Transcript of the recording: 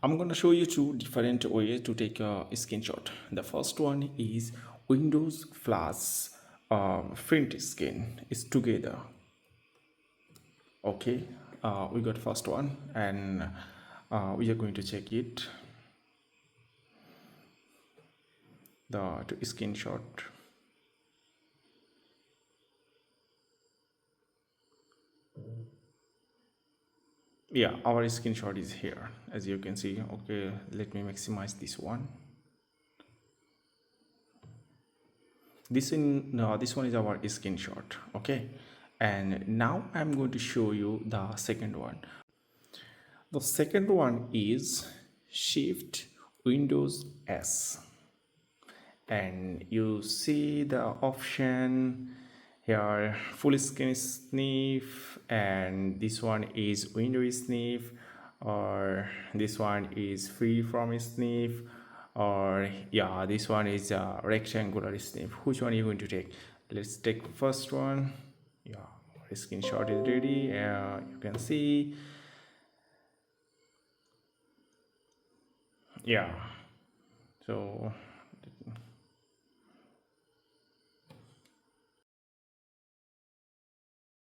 I'm going to show you two different ways to take a screenshot. The first one is Windows plus print screen is together. Okay, we got first one, and we are going to check it. The to screenshot. Yeah, our screenshot is here, as you can see. Okay, let me maximize this one. This one is our screenshot. Okay, and now I'm going to show you the second one. The second one is shift windows s, and you see the option here, full screen sniff, and this one is window sniff, or this one is free from sniff, or yeah, this one is a rectangular sniff. Which one are you going to take? Let's take the first one. Yeah, screenshot is ready. You can see. Yeah, so